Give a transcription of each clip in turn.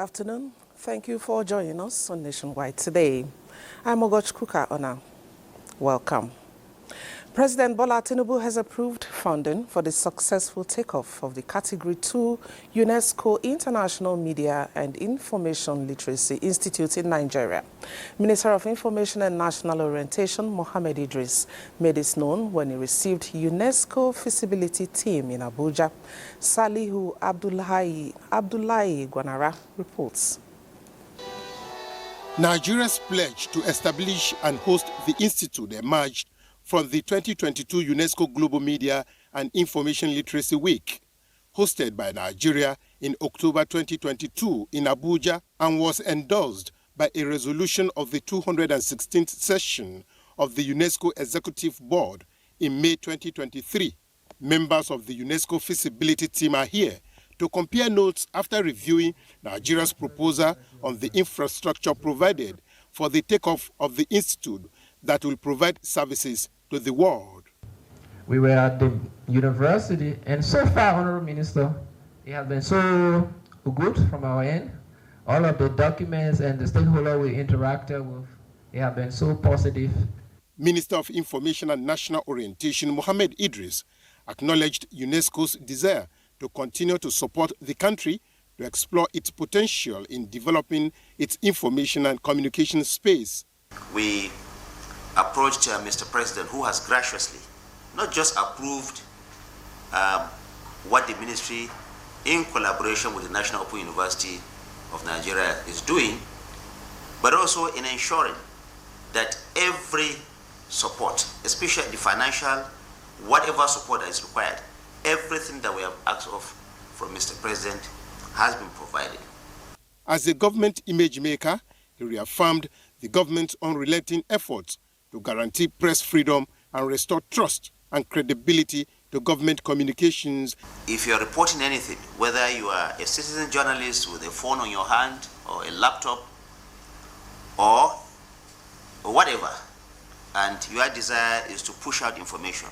afternoon. Thank you for joining us on Nationwide today. I'm Ogoch Kuka-Ona. Welcome. President Bola Tinubu has approved funding for the successful takeoff of the Category 2 UNESCO International Media and Information Literacy Institute in Nigeria. Minister of Information and National Orientation, Mohammed Idris, made this known when he received UNESCO feasibility team in Abuja. Salihu Abdullahi Gwanara reports. Nigeria's pledge to establish and host the institute emerged from the 2022 UNESCO Global Media and Information Literacy Week, hosted by Nigeria in October 2022 in Abuja, and was endorsed by a resolution of the 216th session of the UNESCO Executive Board in May 2023. Members of the UNESCO feasibility team are here to compare notes after reviewing Nigeria's proposal on the infrastructure provided for the takeoff of the institute that will provide services to the world. We were at the university, and so far, Honorable Minister, it has been so good from our end. All of the documents and the stakeholders we interacted with, they have been so positive. Minister of Information and National Orientation, Mohammed Idris, acknowledged UNESCO's desire to continue to support the country to explore its potential in developing its information and communication space. We approached Mr. President, who has graciously not just approved what the ministry, in collaboration with the National Open University of Nigeria, is doing, but also in ensuring that every support, especially the financial, whatever support that is required, everything that we have asked of from Mr. President has been provided. As a government image maker, he reaffirmed the government's unrelenting efforts to guarantee press freedom and restore trust and credibility to government communications. If you're reporting anything, whether you are a citizen journalist with a phone on your hand or a laptop or whatever, and your desire is to push out information,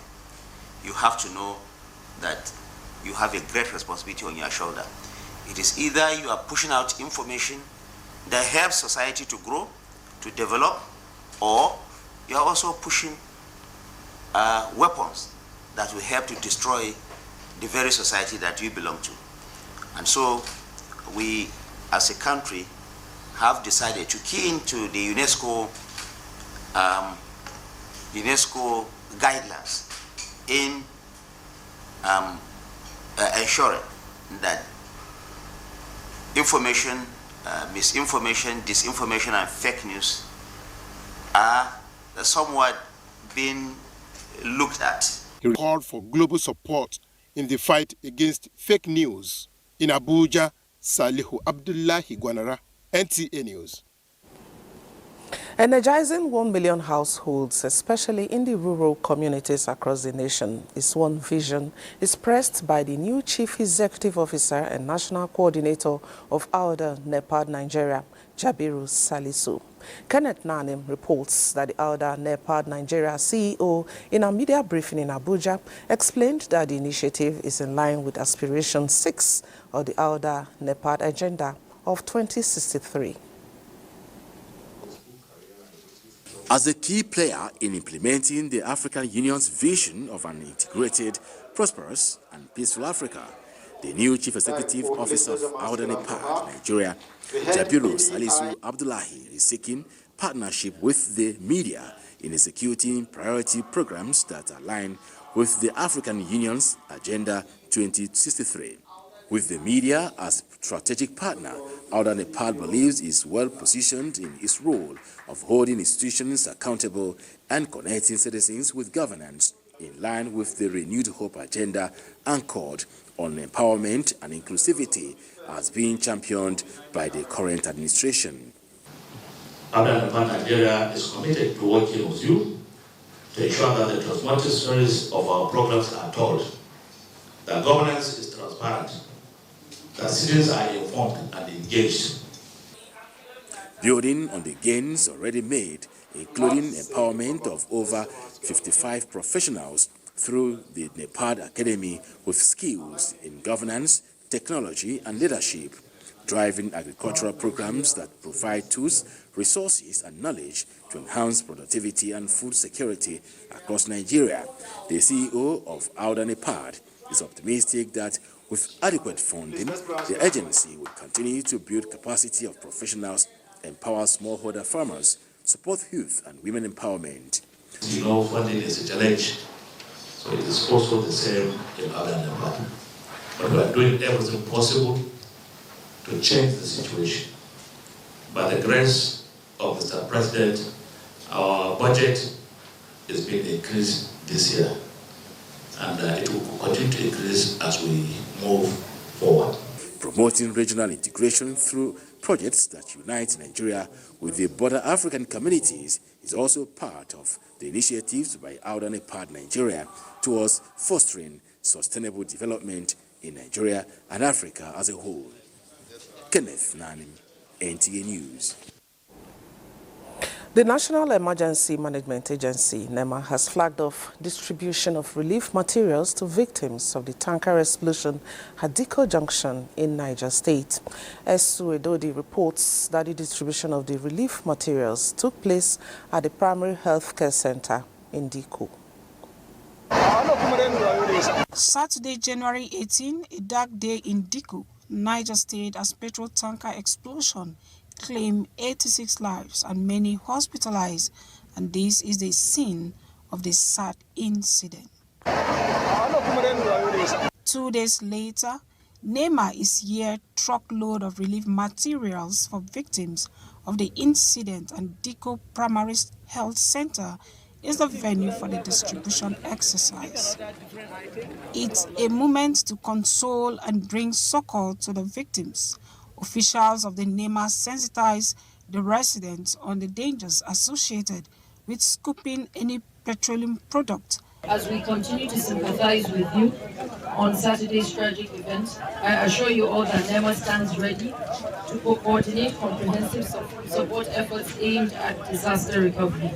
you have to know that you have a great responsibility on your shoulder. It is either you are pushing out information that helps society to grow, to develop, or you are also pushing weapons that will help to destroy the very society that you belong to. And so we, as a country, have decided to key into the UNESCO guidelines in ensuring that information, misinformation, disinformation, and fake news are somewhat being looked at. He called for global support in the fight against fake news. In Abuja, Salihu Abdullahi Gwanara, NTA News. Energizing 1 million households, especially in the rural communities across the nation, is one vision expressed by the new Chief Executive Officer and National Coordinator of ALDA NEPAD Nigeria, Jabiru Salisu. Kenneth Nanim reports that the ALDA NEPAD Nigeria CEO, in a media briefing in Abuja, explained that the initiative is in line with Aspiration 6 of the ALDA NEPAD Agenda of 2063. As a key player in implementing the African Union's vision of an integrated, prosperous and peaceful Africa, the new Chief Executive Officer of ALDA NEPAD Nigeria, Jabiru Salisu Abdullahi, is seeking partnership with the media in executing priority programs that align with the African Union's Agenda 2063. With the media as strategic partner, ALDA NEPAD believes is well positioned in its role of holding institutions accountable and connecting citizens with governance in line with the renewed hope agenda anchored on empowerment and inclusivity as being championed by the current administration. ALDA NEPAD Nigeria is committed to working with you to ensure that the transformative stories of our programs are told, that governance is transparent, that citizens are informed and engaged. Building on the gains already made, including empowerment of over 55 professionals through the NEPAD Academy with skills in governance, technology, and leadership, driving agricultural programs that provide tools, resources, and knowledge to enhance productivity and food security across Nigeria. The CEO of NTA is optimistic that with adequate funding, the agency will continue to build capacity of professionals, empower smallholder farmers, support youth and women empowerment. You know, funding is a challenge, so it is also the same in NTA. But we are doing everything possible to change the situation. By the grace of Mr. President, our budget is being increased this year, and it will continue to increase as we move forward. Promoting regional integration through projects that unite Nigeria with the border African communities is also part of the initiatives by NTA Nigeria towards fostering sustainable development in Nigeria and Africa as a whole. Kenneth Nanim, NTA News. The National Emergency Management Agency, NEMA, has flagged off distribution of relief materials to victims of the tanker explosion at Dikko Junction in Niger State. Esu Edodi reports that the distribution of the relief materials took place at the Primary Health Care Center in Dikko. Saturday, January 18, a dark day in Dikko, Niger State, as petrol tanker explosion claimed 86 lives and many hospitalized, and this is the scene of the sad incident. 2 days later, NEMA is here truckload of relief materials for victims of the incident, and Dikko Primary Health Center is the venue for the distribution exercise. It's a moment to console and bring succor to the victims. Officials of the NEMA sensitize the residents on the dangers associated with scooping any petroleum product. As we continue to sympathize with you on Saturday's tragic event, I assure you all that NEMA stands ready to coordinate comprehensive support efforts aimed at disaster recovery.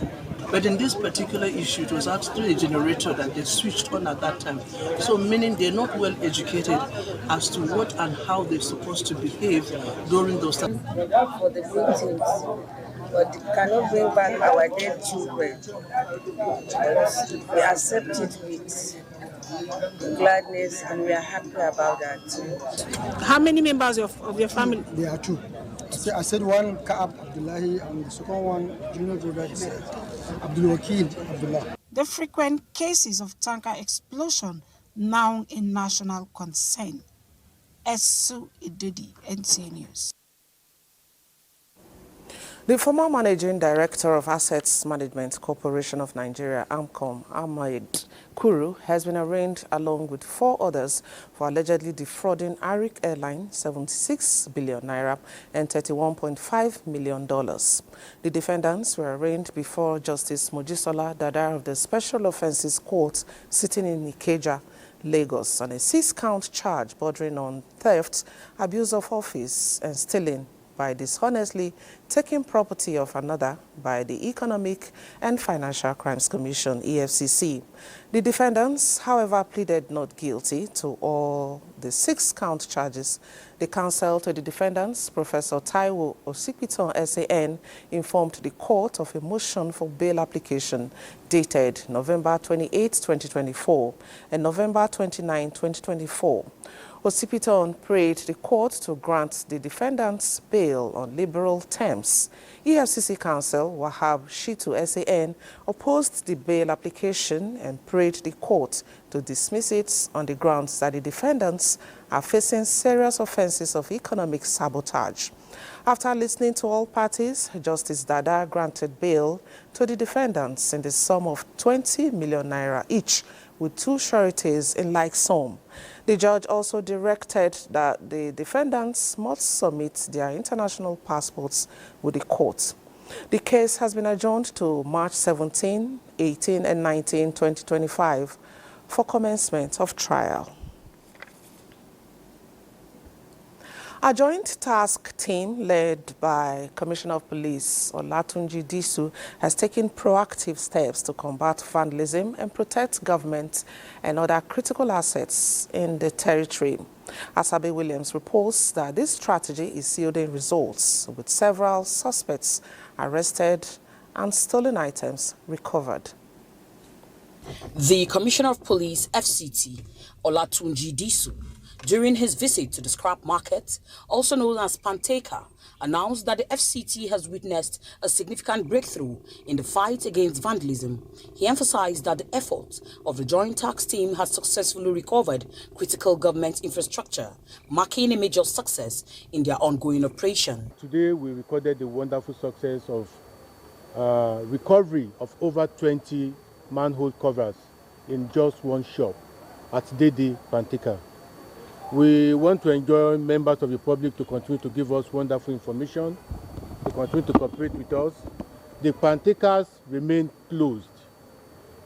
But in this particular issue, it was actually a generator that they switched on at that time. So meaning they're not well educated as to what and how they're supposed to behave during those times. We work for the victims, but cannot bring back our dead children. But we accept it with gladness, and we are happy about that. How many members of your family? There are two. I said one, Kaab Abdullahi, and the second one, junior brother, Abdul Wakil Abdullah. The frequent cases of tanker explosion now a national concern. Esu Idudi, NTA News. The former Managing Director of Assets Management Corporation of Nigeria, AMCOM, Ahmed Kuru, has been arraigned along with 4 others for allegedly defrauding Arik Airline 76 billion naira and $31.5 million. The defendants were arraigned before Justice Mojisola Dada of the Special Offences Court sitting in Ikeja, Lagos, on a 6-count charge bordering on theft, abuse of office, and stealing by dishonestly taking property of another by the Economic and Financial Crimes Commission, EFCC. The defendants, however, pleaded not guilty to all the 6-count charges. The counsel to the defendants, Professor Taiwo Osipiton, SAN, informed the court of a motion for bail application dated November 28, 2024 and November 29, 2024. Osipiton prayed the court to grant the defendants bail on liberal terms. EFCC counsel Wahab Shitu SAN opposed the bail application and prayed the court to dismiss it on the grounds that the defendants are facing serious offenses of economic sabotage. After listening to all parties, Justice Dada granted bail to the defendants in the sum of 20 million naira each, with 2 sureties in like sum. The judge also directed that the defendants must submit their international passports with the court. The case has been adjourned to March 17, 18, and 19, 2025 for commencement of trial. A joint task team led by Commissioner of Police Olatunji Disu has taken proactive steps to combat vandalism and protect government and other critical assets in the territory. Asabe Williams reports that this strategy is yielding results, with several suspects arrested and stolen items recovered. The Commissioner of Police, FCT, Olatunji Disu, during his visit to the scrap market, also known as Panteka, announced that the FCT has witnessed a significant breakthrough in the fight against vandalism. He emphasized that the effort of the Joint Tax Team has successfully recovered critical government infrastructure, marking a major success in their ongoing operation. Today we recorded the wonderful success of recovery of over 20 manhole covers in just one shop at Dede Panteka. We want to enjoin members of the public to continue to give us wonderful information, to continue to cooperate with us. The Pantekas remain closed.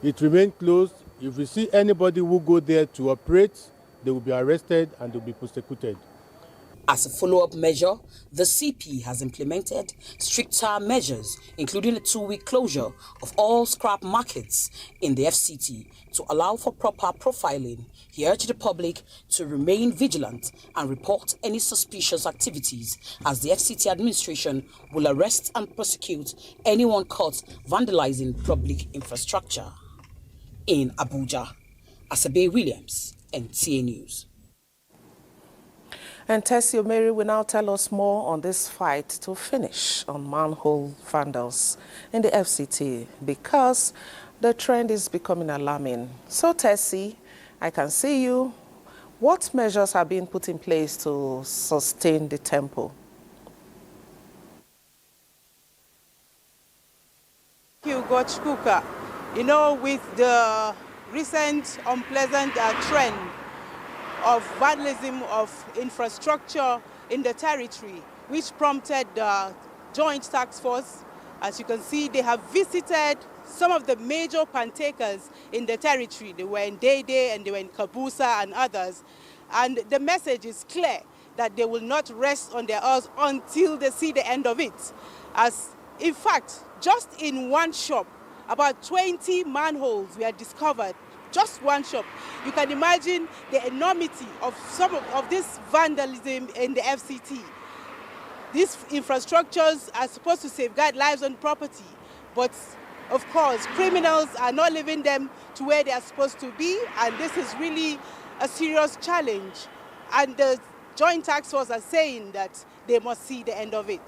It remains closed. If we see anybody who go there to operate, they will be arrested and they will be prosecuted. As a follow-up measure, the CP has implemented stricter measures, including a 2-week closure of all scrap markets in the FCT to allow for proper profiling. He urged the public to remain vigilant and report any suspicious activities, as the FCT administration will arrest and prosecute anyone caught vandalizing public infrastructure. In Abuja, Asabe Williams, NTA News. And Tessie Mary will now tell us more on this fight to finish on manhole vandals in the FCT, because the trend is becoming alarming. So Tessie, I can see you. What measures have been put in place to sustain the tempo? Thank you, Coach Kuka. You know, with the recent unpleasant trend of vandalism of infrastructure in the territory, which prompted the Joint Task Force. As you can see, they have visited some of the major Pantekas in the territory. They were in Dede and they were in Kabusa and others. And the message is clear that they will not rest on their oars until they see the end of it. As in fact, just in one shop, about 20 manholes were discovered. Just one shop. You can imagine the enormity of some of this vandalism in the FCT. These infrastructures are supposed to safeguard lives and property, but of course, criminals are not leaving them to where they are supposed to be, and this is really a serious challenge. And the Joint Task Force are saying that they must see the end of it.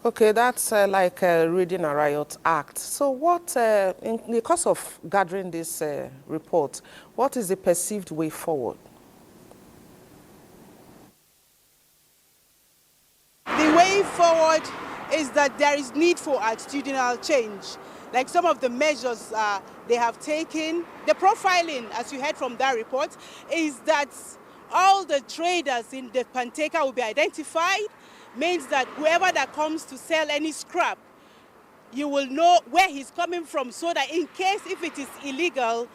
Okay, that's like reading a riot act. So what, in the course of gathering this report, what is the perceived way forward? The way forward is that there is need for attitudinal change. Like some of the measures they have taken, the profiling, as you heard from that report, is that all the traders in the Panteka will be identified. Means that whoever that comes to sell any scrap, you will know where he's coming from, so that in case if it is illegal,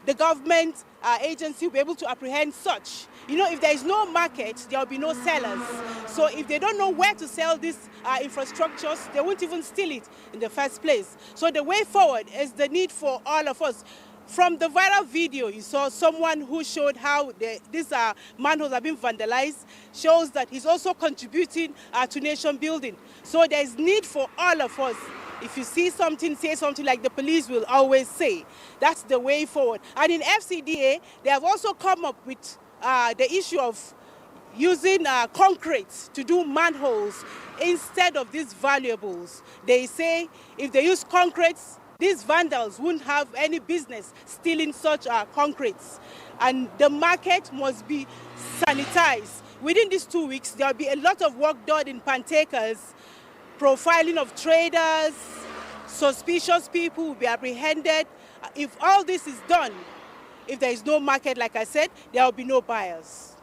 the government agency will be able to apprehend such. You know, if there is no market, there will be no sellers. So if they don't know where to sell these infrastructures, they won't even steal it in the first place. So the way forward is the need for all of us. From the viral video, you saw someone who showed how these manholes have been vandalized, shows that he's also contributing to nation building. So there's need for all of us. If you see something, say something, like the police will always say. That's the way forward. And in FCDA, they have also come up with the issue of using concrete to do manholes instead of these valuables. They say if they use concrete, these vandals wouldn't have any business stealing such concretes. And the market must be sanitized. Within these 2 weeks, there will be a lot of work done in Pantekas, profiling of traders, suspicious people will be apprehended. If all this is done, if there is no market, like I said, there will be no buyers.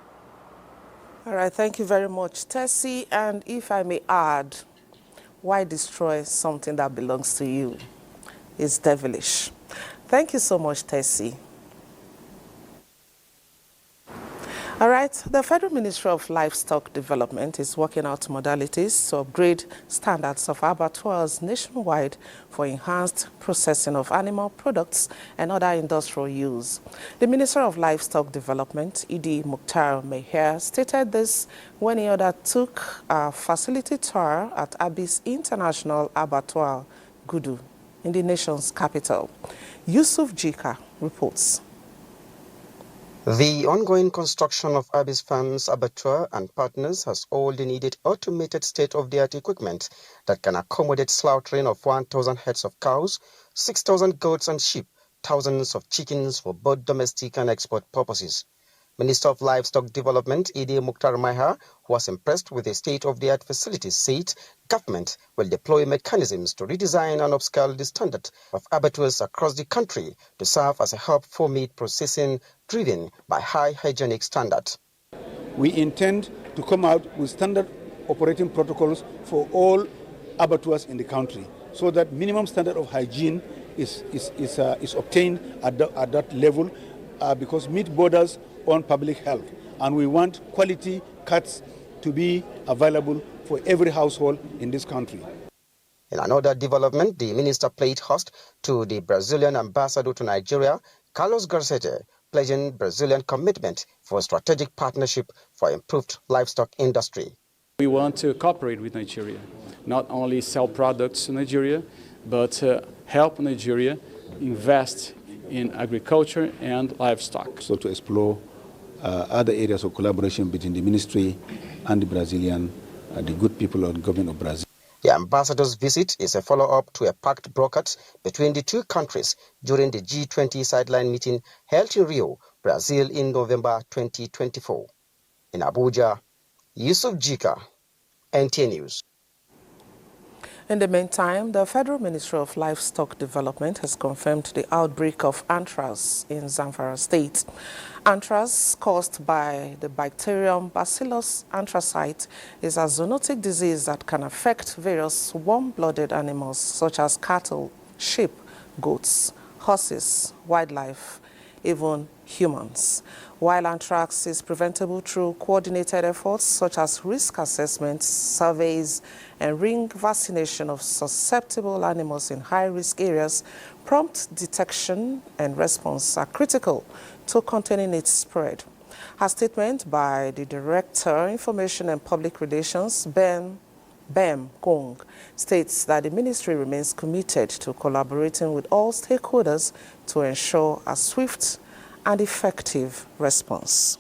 All right, thank you very much, Tessie. And if I may add, why destroy something that belongs to you? Is devilish. Thank you so much, Tessie. All right, the Federal Ministry of Livestock Development is working out modalities to upgrade standards of abattoirs nationwide for enhanced processing of animal products and other industrial use. The Minister of Livestock Development, Idi Mukhtar Meher, stated this when he undertook a facility tour at Abis International Abattoir, Gudu, in the nation's capital. Yusuf Jika reports. The ongoing construction of Abyss Farms Abattoir and partners has all the needed automated state-of-the-art equipment that can accommodate slaughtering of 1,000 heads of cows, 6,000 goats and sheep, thousands of chickens for both domestic and export purposes. Minister of Livestock Development, Idi Mukhtar Meher, who was impressed with the state-of-the-art facilities, said government will deploy mechanisms to redesign and upscale the standard of abattoirs across the country to serve as a hub for meat processing driven by high hygienic standards. We intend to come out with standard operating protocols for all abattoirs in the country so that minimum standard of hygiene is obtained at that level because meat borders on public health, and we want quality cuts to be available for every household in this country. In another development, the minister played host to the Brazilian ambassador to Nigeria, Carlos Garcete, pledging Brazilian commitment for a strategic partnership for improved livestock industry. We want to cooperate with Nigeria, not only sell products to Nigeria, but help Nigeria invest in agriculture and livestock. So to explore other areas of collaboration between the ministry and the Brazilian, the good people of the government of Brazil. The ambassador's visit is a follow-up to a pact brokered between the two countries during the G20 sideline meeting held in Rio, Brazil in November 2024. In Abuja, Yusuf Jika, NTA News. In the meantime, the Federal Ministry of Livestock Development has confirmed the outbreak of anthrax in Zamfara State. Anthrax, caused by the bacterium Bacillus anthracite, is a zoonotic disease that can affect various warm-blooded animals such as cattle, sheep, goats, horses, wildlife, even humans. While anthrax is preventable through coordinated efforts such as risk assessments, surveys, and ring vaccination of susceptible animals in high-risk areas, prompt detection and response are critical to containing its spread. A statement by the Director, Information and Public Relations, Bem Kong, states that the ministry remains committed to collaborating with all stakeholders to ensure a swift and effective response.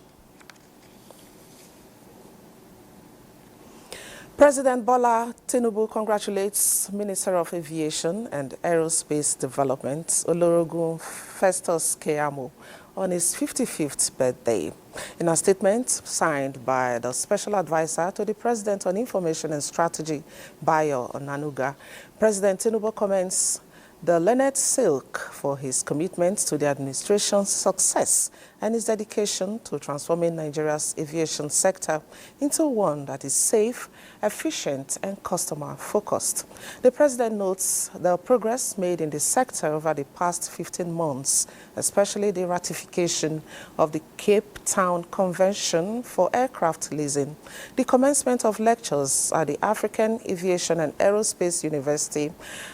President Bola Tinubu congratulates Minister of Aviation and Aerospace Development, Olorogun Festus Keyamo, on his 55th birthday. In a statement signed by the Special Advisor to the President on Information and Strategy, Bayo Onanuga, President Tinubu commends the learned Silk for his commitment to the administration's success and his dedication to transforming Nigeria's aviation sector into one that is safe, efficient, and customer-focused. The President notes the progress made in the sector over the past 15 months, especially the ratification of the Cape Town Convention for aircraft leasing, the commencement of lectures at the African Aviation and Aerospace University,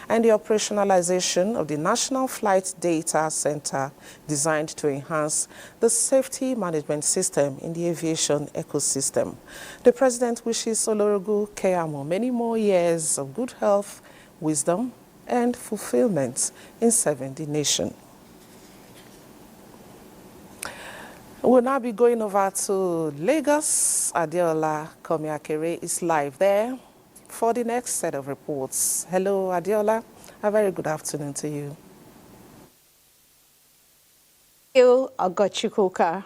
and the operationalization of the National Flight Data Center designed to enhance the safety management system in the aviation ecosystem. The President wishes Olorogun Keyamo many more years of good health, wisdom, and fulfillment in serving the nation. We'll now be going over to Lagos. Adeola Komiakere is live there for the next set of reports. Hello, Adeola. A very good afternoon to you. Agochikuka.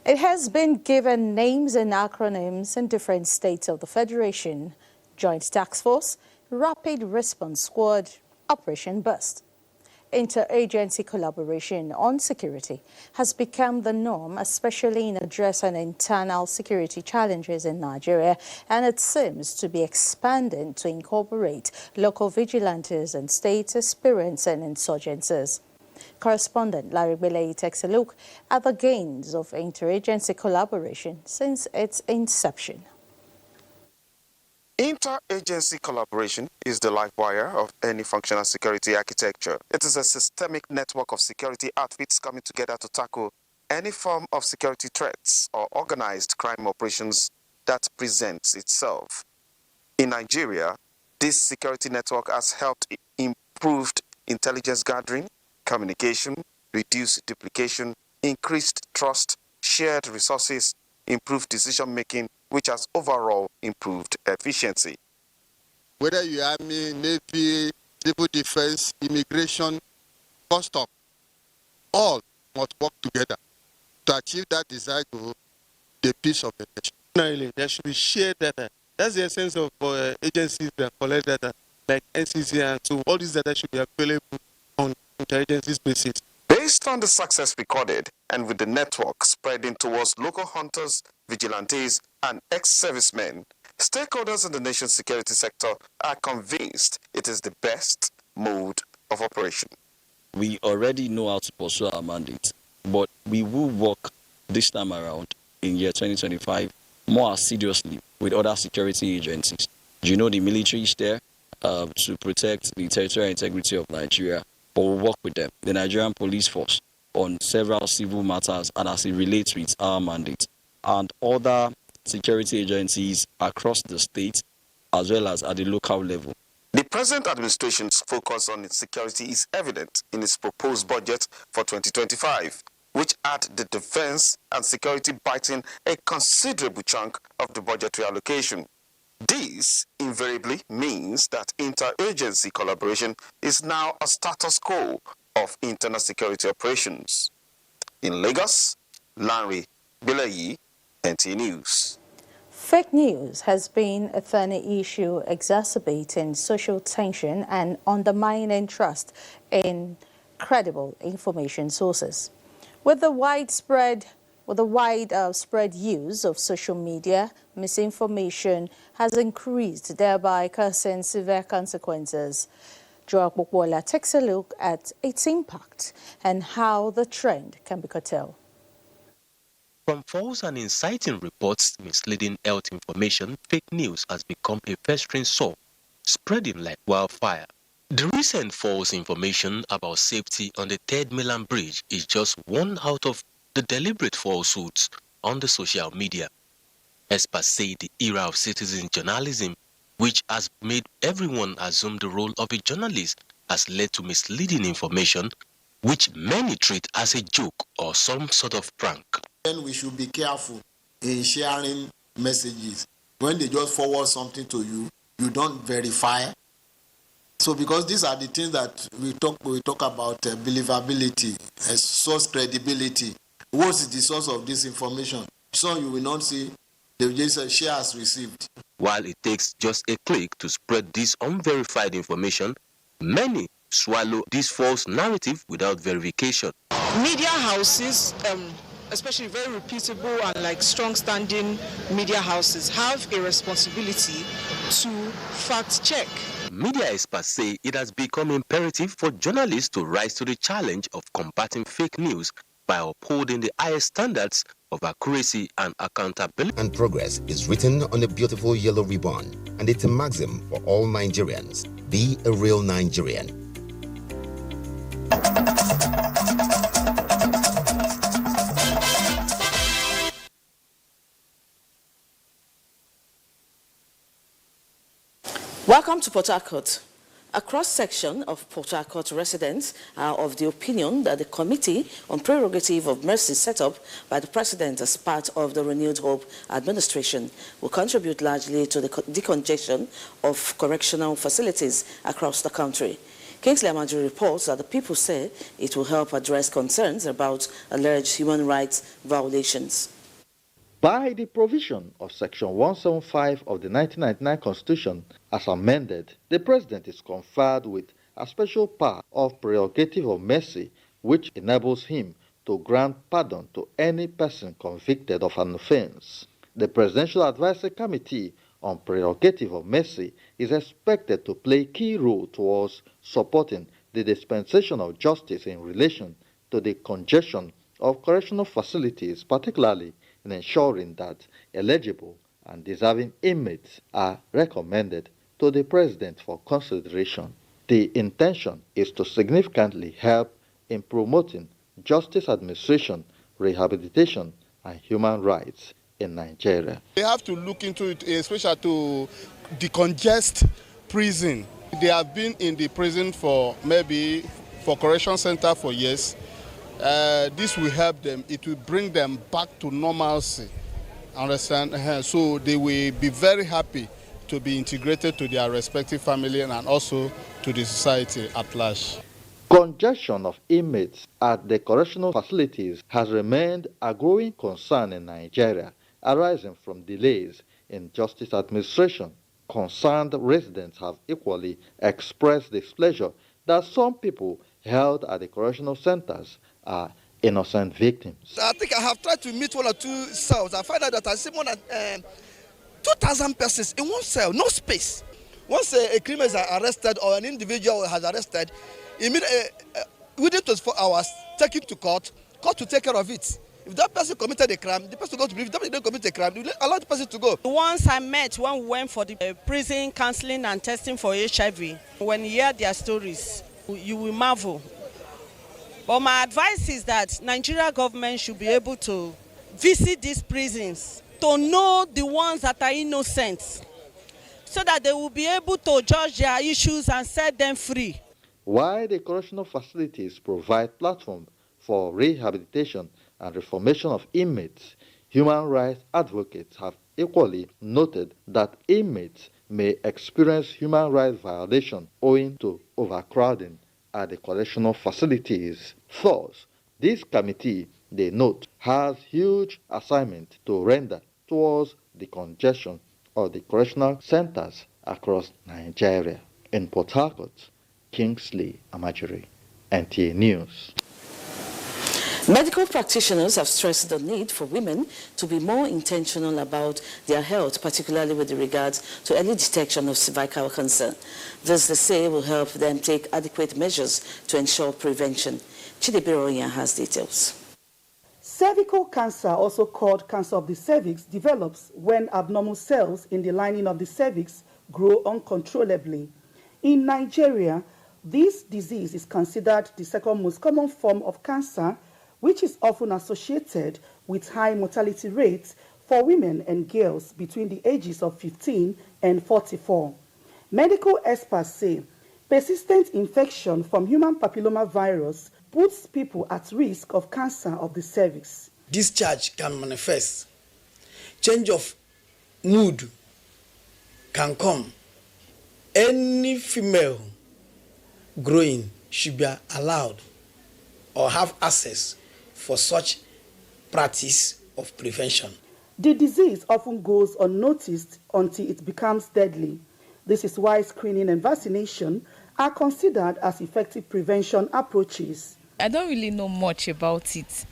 It has been given names and acronyms in different states of the Federation: Joint Task Force, Rapid Response Squad, Operation Burst. Interagency collaboration on security has become the norm, especially in addressing internal security challenges in Nigeria, and it seems to be expanding to incorporate local vigilantes and state aspirants and insurgencies. Correspondent Larry Belay takes a look at the gains of interagency collaboration since its inception. Interagency collaboration is the life wire of any functional security architecture. It is a systemic network of security outfits coming together to tackle any form of security threats or organized crime operations that presents itself. In Nigeria, this security network has helped improved intelligence gathering, communication, reduce duplication, increased trust, shared resources, improved decision-making, which has overall improved efficiency. Whether you are Army, Navy, Civil Defense, Immigration, Custom, all must work together to achieve that desired goal, the peace of the nation. Finally, there should be shared data. That's the essence of agencies that collect data, like NCC, and so all these data should be available on interagency basis. Based on the success recorded and with the network spreading towards local hunters, vigilantes, and ex-servicemen, stakeholders in the nation's security sector are convinced it is the best mode of operation. We already know how to pursue our mandate, but we will work this time around in year 2025 more assiduously with other security agencies. You know, the military is there to protect the territorial integrity of Nigeria, but we'll work with them, the Nigerian police force, on several civil matters and as it relates with our mandate, and other security agencies across the state as well as at the local level. The present administration's focus on its security is evident in its proposed budget for 2025, which had the defense and security biting a considerable chunk of the budgetary allocation. This invariably means that interagency collaboration is now a status quo of internal security operations. In Lagos, Larry Bilayi, NTA News. Fake news has been a thorny issue, exacerbating social tension and undermining trust in credible information sources. With the widespread use of social media, misinformation has increased, thereby causing severe consequences. Joa Bukwola takes a look at its impact and how the trend can be curtailed. From false and inciting reports, misleading health information, fake news has become a festering sore, spreading like wildfire. The recent false information about safety on the Third Mainland Bridge is just one out of the deliberate falsehoods on the social media. Experts say the era of citizen journalism, which has made everyone assume the role of a journalist, has led to misleading information, which many treat as a joke or some sort of prank. Then we should be careful in sharing messages. When they just forward something to you, you don't verify. So because these are the things that we talk about believability, source credibility. What is the source of this information? So you will not see, they will just say share as received. While it takes just a click to spread this unverified information, many swallow this false narrative without verification. Media houses, especially very reputable and strong-standing media houses, have a responsibility to fact-check. Media experts say it has become imperative for journalists to rise to the challenge of combating fake news by upholding the highest standards of accuracy and accountability. And progress is written on a beautiful yellow ribbon, and it's a maxim for all Nigerians. Be a real Nigerian. Welcome to Port Harcourt. A cross-section of Port Harcourt residents are of the opinion that the Committee on Prerogative of Mercy set up by the President as part of the Renewed Hope administration will contribute largely to the decongestion of correctional facilities across the country. Kingsley Amaju reports that the people say it will help address concerns about alleged human rights violations. By the provision of Section 175 of the 1999 Constitution, as amended, the President is conferred with a special power of prerogative of mercy, which enables him to grant pardon to any person convicted of an offense. The Presidential Advisory Committee on Prerogative of Mercy is expected to play a key role towards supporting the dispensation of justice in relation to the congestion of correctional facilities, particularly in ensuring that eligible and deserving inmates are recommended to the President for consideration. The intention is to significantly help in promoting justice administration, rehabilitation, and human rights in Nigeria. They have to look into it, especially to decongest prison. They have been in the prison for correction center for years. This will help them. It will bring them back to normalcy. Understand? So they will be very happy to be integrated to their respective family and also to the society at large. Congestion of inmates at the correctional facilities has remained a growing concern in Nigeria, arising from delays in justice administration. Concerned residents have equally expressed displeasure that some people held at the correctional centers are innocent victims. I think I have tried to meet one or two cells. I find out that I see more than 2,000 persons in one cell, no space. Once a criminal is arrested or an individual has arrested, within 24 hours, take him to court to take care of it. If that person committed a crime, the person goes to prison. If that person didn't commit a crime, you allow the person to go. Once I met when we went for the prison counseling and testing for HIV, when you hear their stories, you will marvel. But my advice is that Nigeria government should be able to visit these prisons to know the ones that are innocent, so that they will be able to judge their issues and set them free. While the correctional facilities provide platform for rehabilitation and reformation of inmates, human rights advocates have equally noted that inmates may experience human rights violation owing to overcrowding at the correctional facilities. Thus, this committee, they note, has huge assignment to render towards the congestion of the correctional centers across Nigeria. In Port Harcourt, Kingsley Amajiri, NTA News. Medical practitioners have stressed the need for women to be more intentional about their health, particularly with regards to early detection of cervical cancer. This, they say, will help them take adequate measures to ensure prevention. Chidibiroya has details. Cervical cancer, also called cancer of the cervix, develops when abnormal cells in the lining of the cervix grow uncontrollably. In Nigeria, this disease is considered the second most common form of cancer, which is often associated with high mortality rates for women and girls between the ages of 15 and 44. Medical experts say persistent infection from human papillomavirus puts people at risk of cancer of the cervix. Discharge can manifest. Change of mood can come. Any female growing should be allowed or have access for such practice of prevention. The disease often goes unnoticed until it becomes deadly. This is why screening and vaccination are considered as effective prevention approaches. I don't really know much about it,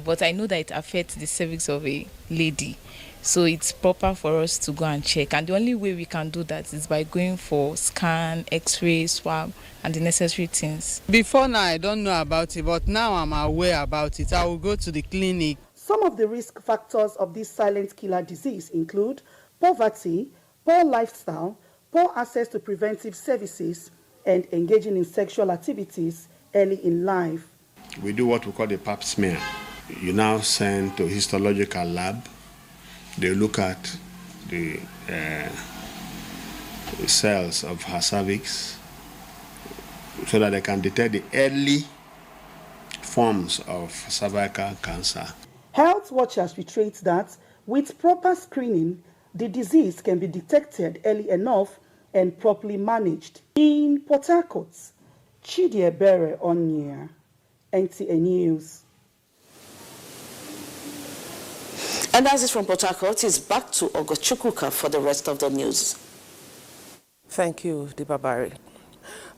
but I know that it affects the cervix of a lady. So it's proper for us to go and check. And the only way we can do that is by going for scan, x-ray, swab, and the necessary things. Before now, I don't know about it, but now I'm aware about it. I will go to the clinic. Some of the risk factors of this silent killer disease include poverty, poor lifestyle, poor access to preventive services, and engaging in sexual activities early in life. We do what we call the pap smear. You now send to histological lab. They look at the cells of her cervix so that they can detect the early forms of cervical cancer. Health watchers reiterate that with proper screening, the disease can be detected early enough and properly managed. In Port Harcourt, Chidiebere Onya, NTA News. And as it's from Port Harcourt, it's back to Ogochukwuka for the rest of the news. Thank you, Dibabari.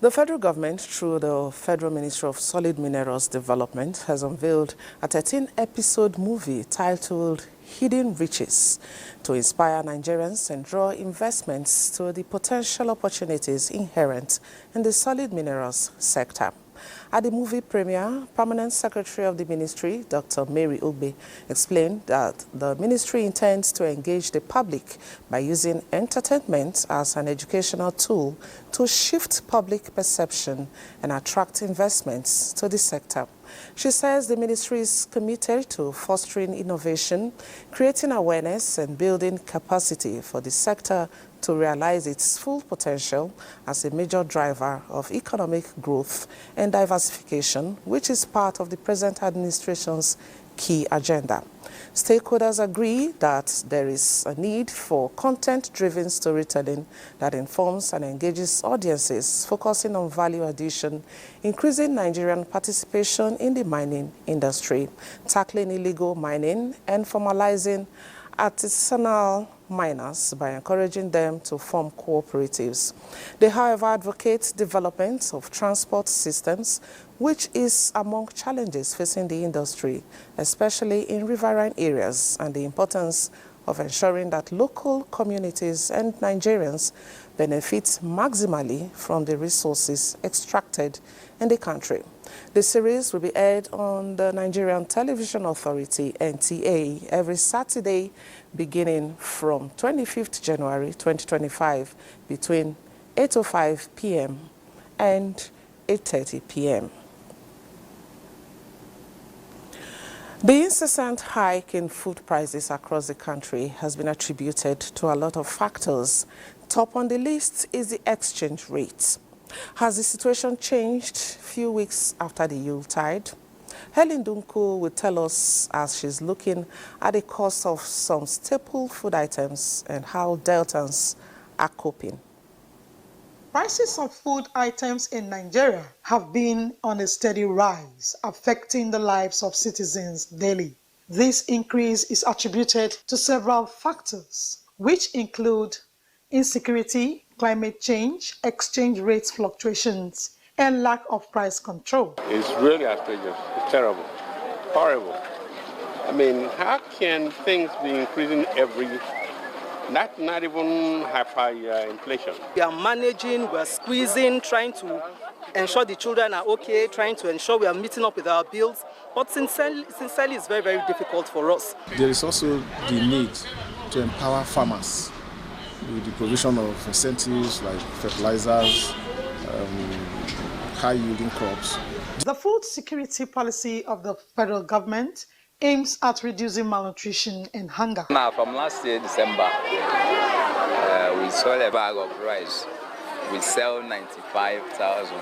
The federal government, through the Federal Ministry of Solid Minerals Development, has unveiled a 13-episode movie titled Hidden Riches to inspire Nigerians and draw investments to the potential opportunities inherent in the solid minerals sector. At the movie premiere, Permanent Secretary of the Ministry, Dr. Mary Ugbe, explained that the ministry intends to engage the public by using entertainment as an educational tool to shift public perception and attract investments to the sector. She says the ministry is committed to fostering innovation, creating awareness, and building capacity for the sector to realize its full potential as a major driver of economic growth and diversification, which is part of the present administration's key agenda. Stakeholders agree that there is a need for content-driven storytelling that informs and engages audiences, focusing on value addition, increasing Nigerian participation in the mining industry, tackling illegal mining, and formalizing artisanal miners by encouraging them to form cooperatives. They, however, advocate development of transport systems, which is among challenges facing the industry, especially in riverine areas, and the importance of ensuring that local communities and Nigerians benefit maximally from the resources extracted in the country. The series will be aired on the Nigerian Television Authority, NTA, every Saturday beginning from 25th January 2025 between 8:05 p.m. and 8:30 p.m. The incessant hike in food prices across the country has been attributed to a lot of factors. Top on the list is the exchange rate. Has the situation changed a few weeks after the Yuletide? Helen Dunku will tell us as she's looking at the cost of some staple food items and how Deltans are coping. Prices of food items in Nigeria have been on a steady rise, affecting the lives of citizens daily. This increase is attributed to several factors, which include insecurity, climate change, exchange rates fluctuations, and lack of price control. It's really outrageous. It's terrible. Horrible. I mean, how can things be increasing not even high inflation? We are managing, we are squeezing, trying to ensure the children are okay, trying to ensure we are meeting up with our bills. But sincerely it's very, very difficult for us. There is also the need to empower farmers with the provision of incentives like fertilizers, high-yielding crops. The food security policy of the federal government aims at reducing malnutrition and hunger. Now, from last year, December, we sold a bag of rice. We sell 95,000.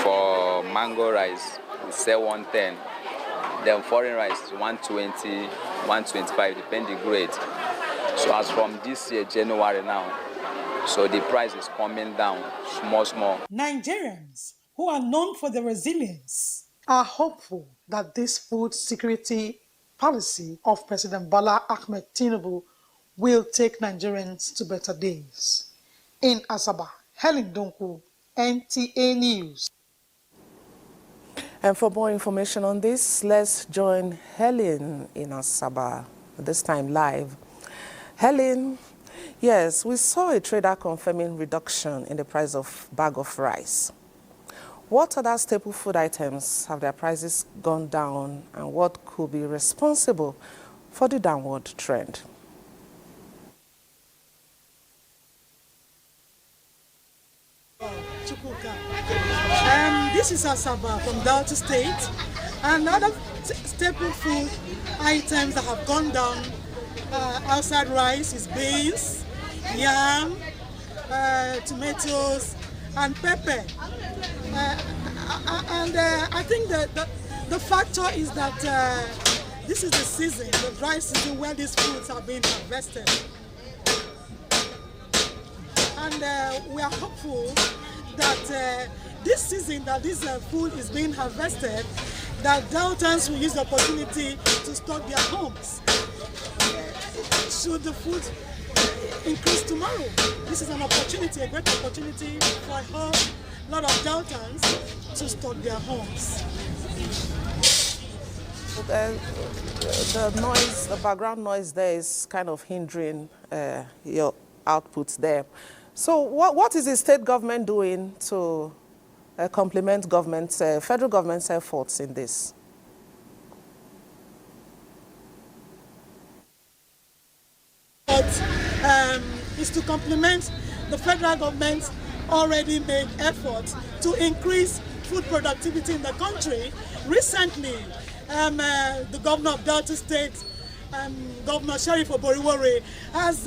For mango rice, we sell 110. Then foreign rice, 120, 125, depending the grade. So as from this year, January now, so the price is coming down small. Nigerians, who are known for their resilience, are hopeful that this food security policy of President Bola Ahmed Tinubu will take Nigerians to better days. In Asaba, Helen Dunku, NTA News. And for more information on this, let's join Helen in Asaba, this time live. Helen, yes, we saw a trader confirming reduction in the price of bag of rice. What other staple food items have their prices gone down, and what could be responsible for the downward trend? This is Asaba from Delta State, and other staple food items that have gone down outside rice is beans, yam, tomatoes, and pepper. I think that the factor is that this is the season, the dry season, where these fruits are being harvested. And we are hopeful that this season that this food is being harvested, that Deltans will use the opportunity to stock their homes. Should the food increase tomorrow. This is an opportunity, a great opportunity for a whole lot of Deltans to stock their homes. The noise, the background noise there is kind of hindering your outputs there. So what is the state government doing to complement federal government's efforts in this? Is to complement the federal government's already made efforts to increase food productivity in the country. Recently, the governor of Delta State, Governor Sheriff Oboriwore, has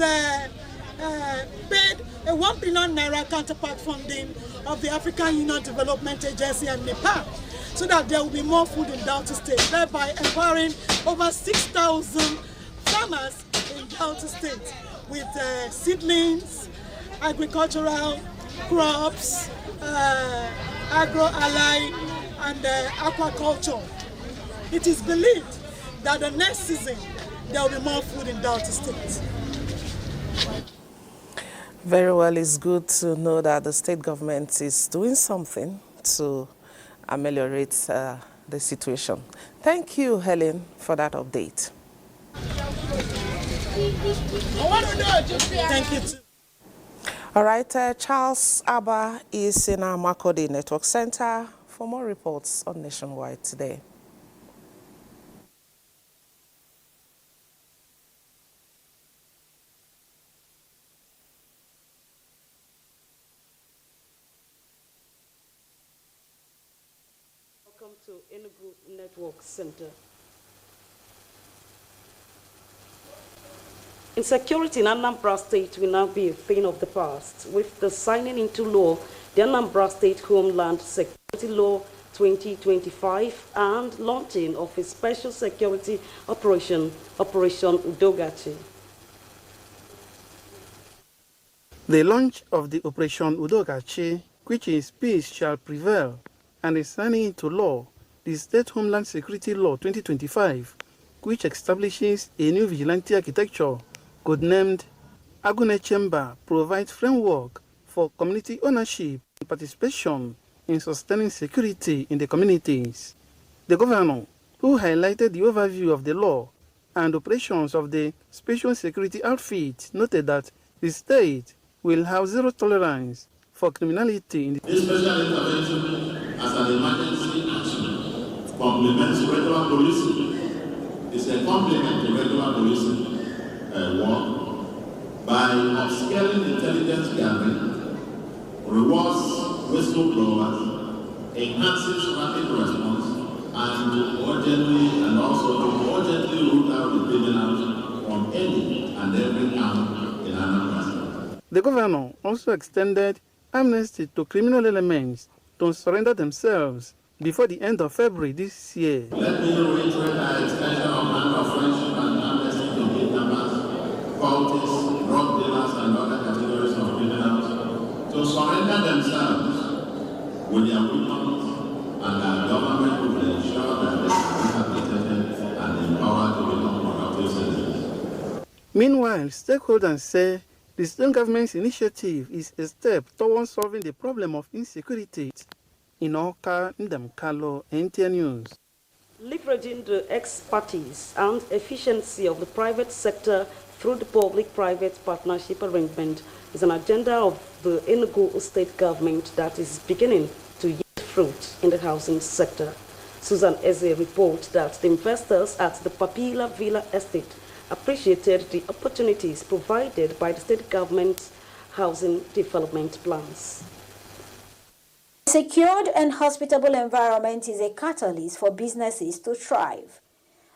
paid a 1 billion naira counterpart funding of the African Union Development Agency and NEPA, so that there will be more food in Delta State, thereby empowering over 6,000 farmers in Delta State with seedlings, agricultural crops, agro-allied, and aquaculture. It is believed that the next season there will be more food in Delta State. Very well, it's good to know that the state government is doing something to ameliorate the situation. Thank you, Helen, for that update. Thank you too. All right, Charles Abba is in our Makode Network Center for more reports on Nationwide today. Welcome to Enugu Network Center. Insecurity in Anambra State will now be a thing of the past. With the signing into law, the Anambra State Homeland Security Law 2025 and launching of a special security operation, Operation Udogachi. The launch of the Operation Udogachi, which is Peace Shall Prevail, and the signing into law, the State Homeland Security Law 2025, which establishes a new vigilante architecture codenamed Agune Chamber, provides framework for community ownership and participation in sustaining security in the communities. The governor, who highlighted the overview of the law and operations of the special security outfit, noted that the state will have zero tolerance for criminality in the This special intervention as an emergency action complements regular policing. It's a complement to regular policing work by upscaling intelligence gathering, rewards whistleblowers, enhances rapid response, and also to urgently root out the criminals from any and every arm in Anambra State. The governor also extended amnesty to criminal elements to surrender themselves before the end of February this year. Let me reiterate our extension of hand of friendship and amnesty to kidnappers, cultists, drug dealers, and other categories of criminals to surrender themselves with their weapons, and our government will ensure that they are rehabilitated and empowered to become productive citizens. Meanwhile, stakeholders say the state government's initiative is a step towards solving the problem of insecurity. In Oka, Ndamkalo, NTA News. Leveraging the expertise and efficiency of the private sector through the public-private partnership arrangement is an agenda of the Enugu state government that is beginning to yield fruit in the housing sector. Susan Eze reports that the investors at the Papila Villa Estate appreciated the opportunities provided by the state government's housing development plans. A secured and hospitable environment is a catalyst for businesses to thrive.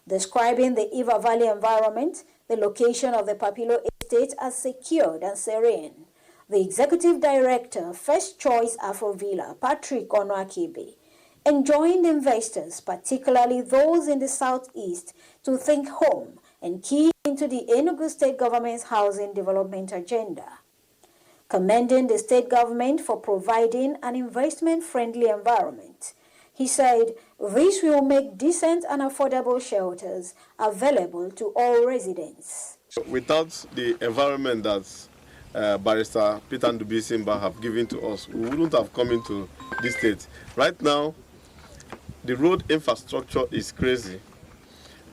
Describing the Iva Valley environment, the location of the Papilo Estate as secured and serene, the Executive Director, First Choice Afro Villa, Patrick Onoakibe, enjoined investors, particularly those in the southeast, to think home and key into the Enugu State Government's housing development agenda. Commending the state government for providing an investment-friendly environment, he said this will make decent and affordable shelters available to all residents. Without the environment that Barrister Peter Ndubi Simba have given to us, we wouldn't have come into this state. Right now, the road infrastructure is crazy.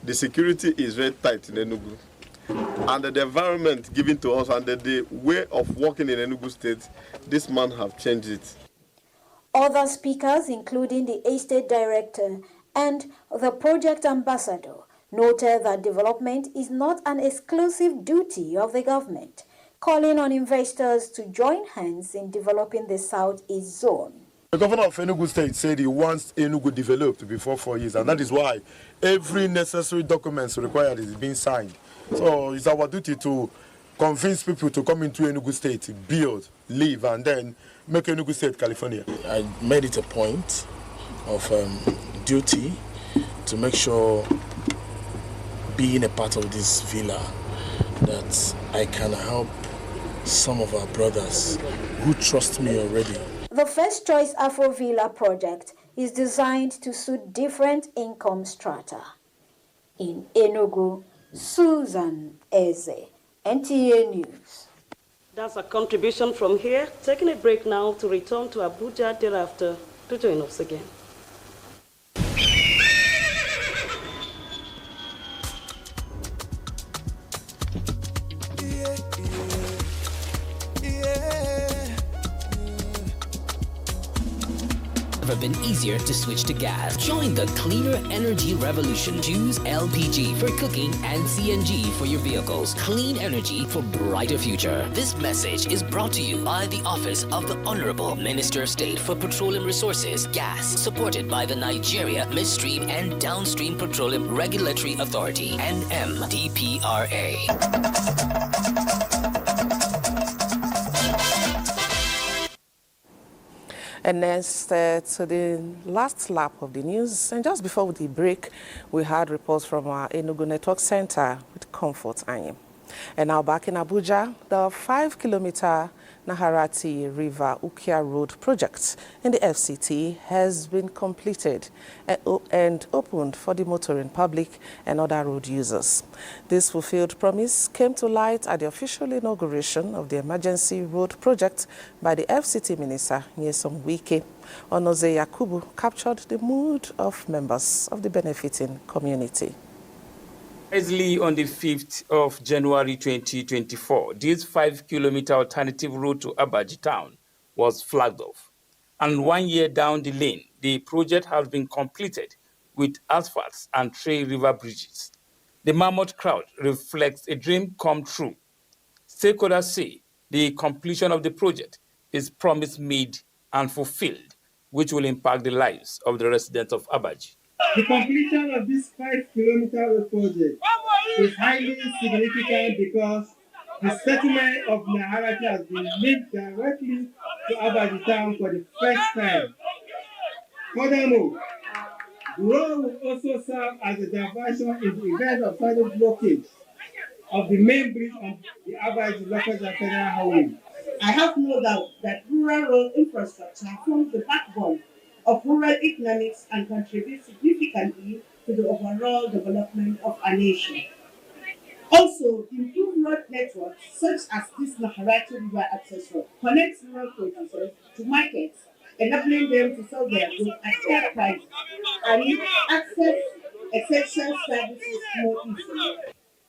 The security is very tight in Enugu. And the environment given to us and the way of working in Enugu State, this man have changed it. Other speakers, including the estate director and the project ambassador, noted that development is not an exclusive duty of the government, calling on investors to join hands in developing the Southeast Zone. The governor of Enugu State said he wants Enugu developed before 4 years, and that is why every necessary document required is being signed. So it's our duty to convince people to come into Enugu State, build, live, and then make Enugu State California. I made it a point of duty to make sure, being a part of this villa, that I can help some of our brothers who trust me already. The First Choice Afro Villa project is designed to suit different income strata. In Enugu, Susan Eze, NTA News. That's a contribution from here. Taking a break now to return to Abuja thereafter to join us again. Never been easier to switch to gas. Join the cleaner energy revolution. Choose LPG for cooking and CNG for your vehicles. Clean energy for brighter future. This message is brought to you by the Office of the Honorable Minister of State for Petroleum Resources, Gas, supported by the Nigeria Midstream and Downstream Petroleum Regulatory Authority, NMDPRA. And next to the last lap of the news, and just before the break, we had reports from our Enugu Network Center with Comfort Anyim. And now back in Abuja, the 5-kilometer Naharati River Ukia Road project in the FCT has been completed and opened for the motoring public and other road users. This fulfilled promise came to light at the official inauguration of the emergency road project by the FCT Minister, Nyesom Wike. Onoze Yakubu captured the mood of members of the benefiting community. Precisely on the 5th of January 2024, this 5-kilometer alternative route to Abuja town was flagged off. And 1 year down the lane, the project has been completed with asphalts and 3 river bridges. The mammoth crowd reflects a dream come true. Stakeholders say the completion of the project is promise made and fulfilled, which will impact the lives of the residents of Abuja. The completion of this 5-kilometer road project is highly significant because the settlement of Naharati has been linked directly to Abuja town for the first time. Furthermore, the road will also serve as a diversion in the event of further blockage of the main bridge on the Abuja local and federal highway. I have no doubt that rural road infrastructure forms the backbone of rural economics and contributes significantly to the overall development of a nation. Also, improved road networks such as this Naharati River access road connects rural producers to markets, enabling them to sell their goods at fair prices and access essential services more easily.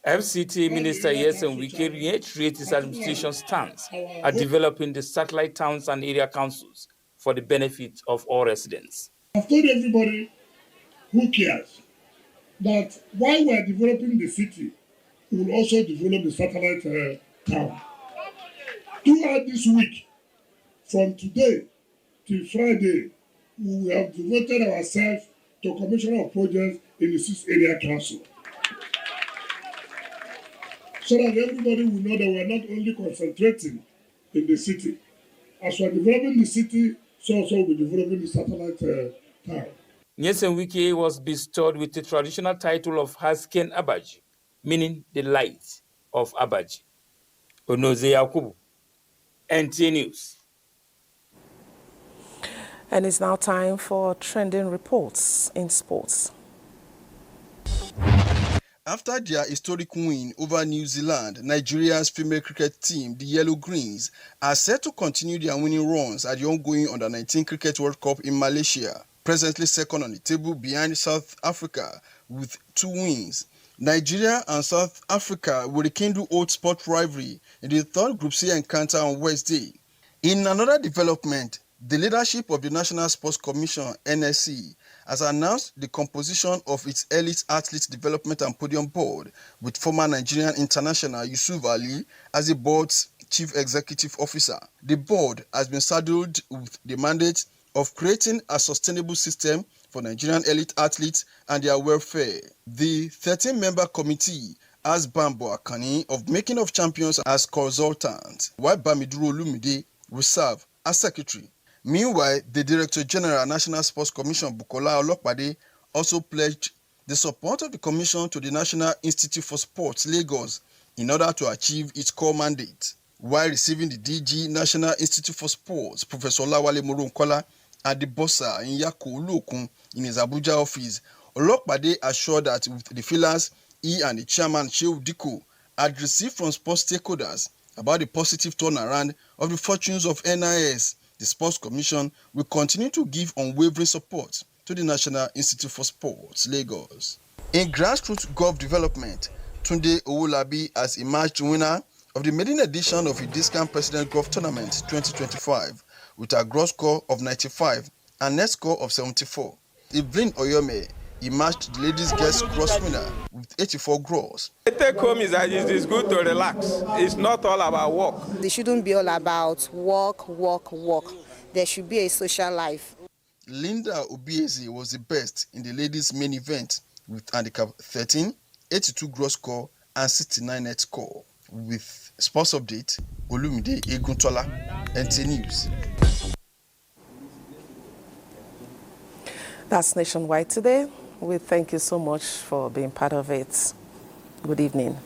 FCT Minister Nyesom Wike reiterates his administration's stance at developing the satellite towns and area councils for the benefit of all residents. I've told everybody who cares that while we are developing the city, we will also develop the satellite town. Throughout this week, from today till Friday, we have devoted ourselves to commission of projects in the 6 area council, so that everybody will know that we are not only concentrating in the city. As we are developing the city, so also we'll be developing the satellite town. Nyesom Wike was bestowed with the traditional title of Hasken Abuja, meaning the light of Abuja. Onoze Yakubu, NTA News. And it's now time for trending reports in sports. After their historic win over New Zealand, Nigeria's female cricket team, the Yellow Greens, are set to continue their winning runs at the ongoing Under-19 Cricket World Cup in Malaysia. Presently second on the table behind South Africa with 2 wins. Nigeria and South Africa will rekindle old sport rivalry in the third Group C encounter on Wednesday. In another development, the leadership of the National Sports Commission, NSC, has announced the composition of its Elite Athlete Development and Podium Board with former Nigerian international Yusuf Ali as the board's chief executive officer. The board has been saddled with the mandate of creating a sustainable system for Nigerian elite athletes and their welfare. The 13-member committee has Bambo Akani of Making of Champions as consultant, while Bamiduro Lumide will serve as secretary. Meanwhile, the Director General National Sports Commission, Bukola Olopade, also pledged the support of the Commission to the National Institute for Sports, Lagos, in order to achieve its core mandate. While receiving the DG National Institute for Sports, Professor Lawale Moronkola, at the Bossa in Yako Ulokun in his Abuja office, Olopade assured that with the feelers he and the chairman, Shehu Diko, had received from sports stakeholders about the positive turnaround of the fortunes of NIS, the Sports Commission will continue to give unwavering support to the National Institute for Sports, Lagos. In grassroots golf development, Tunde Owolabi has emerged winner of the maiden edition of the Discount President Golf Tournament 2025 with a gross score of 95 and net score of 74. Evelyn Oyome emerged the ladies' guest cross winner with 84 gross. The take home is that it is good to relax. It's not all about work. They shouldn't be all about work. There should be a social life. Linda Obiezi was the best in the ladies' main event with handicap 13, 82 gross score and 69 net score. With sports update, Olumide Eguntola, NTA News. That's Nationwide today. We thank you so much for being part of it. Good evening.